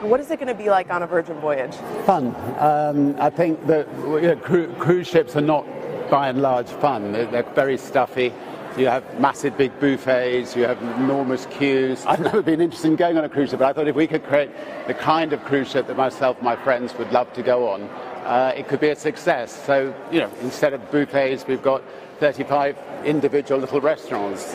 What is it going to be like on a Virgin voyage? Fun. I think that cruise ships are not, by and large, fun. They're very stuffy. You have massive big buffets, you have enormous queues. I've never been interested in going on a cruise ship, but I thought if we could create the kind of cruise ship that myself and my friends would love to go on, it could be a success. So, instead of buffets, we've got 35 individual little restaurants.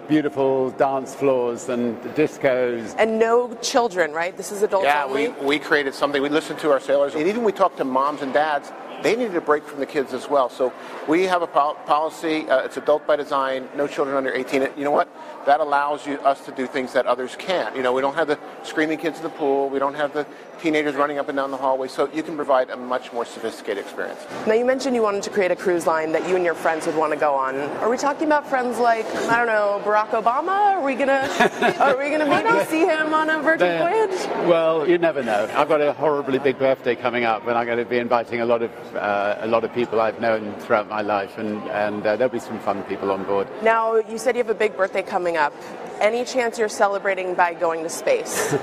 Beautiful dance floors and discos. And no children, right? This is adults only? Yeah, we created something. We listened to our sailors, and even we talked to moms and dads. They needed a break from the kids as well. So we have a policy, it's adult by design, no children under 18. You know what? That allows us to do things that others can't. We don't have the screaming kids in the pool. We don't have the teenagers running up and down the hallway. So you can provide a much more sophisticated experience. Now, you mentioned you wanted to create a cruise line that you and your friends would want to go on. Are we talking about friends like, I don't know, Barack Obama? Are we gonna maybe see him on a Virgin voyage? Well, you never know. I've got a horribly big birthday coming up, and I'm going to be inviting a lot of people I've known throughout my life, and there'll be some fun people on board. Now, you said you have a big birthday coming up. Any chance you're celebrating by going to space?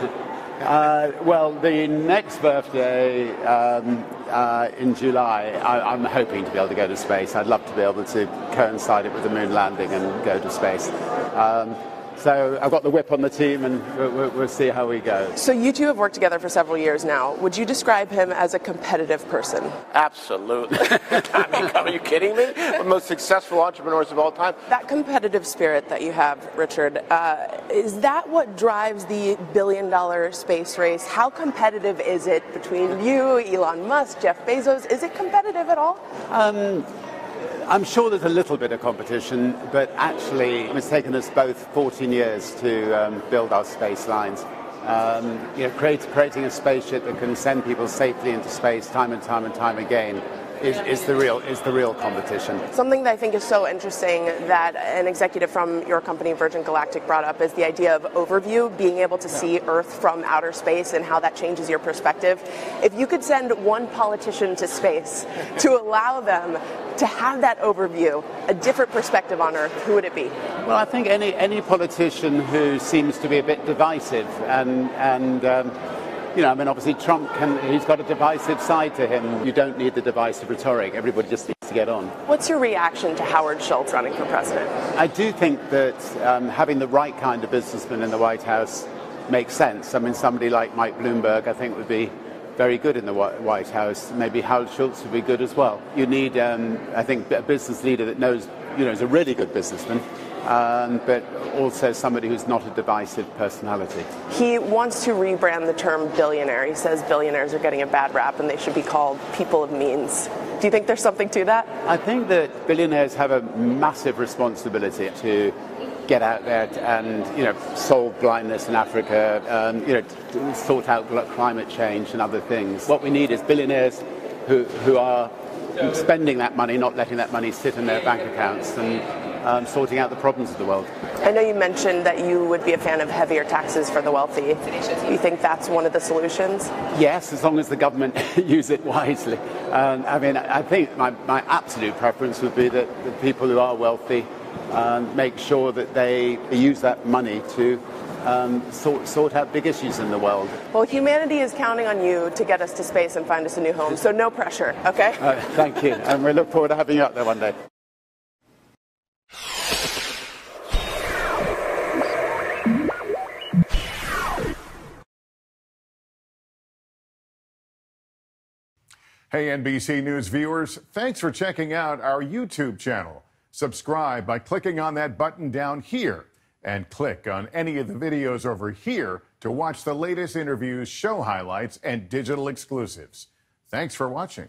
Well, the next birthday in July, I'm hoping to be able to go to space. I'd love to be able to coincide it with the moon landing and go to space. So I've got the whip on the team, and we'll see how we go. So you two have worked together for several years now. Would you describe him as a competitive person? Absolutely. Are you kidding me? One of the most successful entrepreneurs of all time. That competitive spirit that you have, Richard, is that what drives the billion-dollar space race? How competitive is it between you, Elon Musk, Jeff Bezos? Is it competitive at all? I'm sure there's a little bit of competition, but actually it's taken us both 14 years to build our space lines. Creating a spaceship that can send people safely into space time and time again is the real competition. Something that I think is so interesting that an executive from your company, Virgin Galactic, brought up is the idea of overview, being able to see Earth from outer space and how that changes your perspective. If you could send one politician to space to allow them to have that overview, a different perspective on Earth, who would it be? Well, I think any politician who seems to be a bit divisive obviously Trump he's got a divisive side to him. You don't need the divisive rhetoric. Everybody just needs to get on. What's your reaction to Howard Schultz running for president? I do think that having the right kind of businessman in the White House makes sense. I mean, somebody like Mike Bloomberg, I think, would be very good in the White House. Maybe Howard Schultz would be good as well. You need, I think, a business leader that knows, is a really good businessman, but also somebody who's not a divisive personality. He wants to rebrand the term billionaire. He says billionaires are getting a bad rap and they should be called people of means. Do you think there's something to that? I think that billionaires have a massive responsibility to get out there and solve blindness in Africa, sort out climate change and other things. What we need is billionaires who are spending that money, not letting that money sit in their bank accounts, and sorting out the problems of the world. I know you mentioned that you would be a fan of heavier taxes for the wealthy. Do you think that's one of the solutions? Yes, as long as the government use it wisely. I think my absolute preference would be that the people who are wealthy make sure that they use that money to sort out big issues in the world. Well, humanity is counting on you to get us to space and find us a new home, so no pressure, okay? Thank you, and we look forward to having you up there one day. Hey, NBC News viewers, thanks for checking out our YouTube channel. Subscribe by clicking on that button down here, and click on any of the videos over here to watch the latest interviews, show highlights, and digital exclusives. Thanks for watching.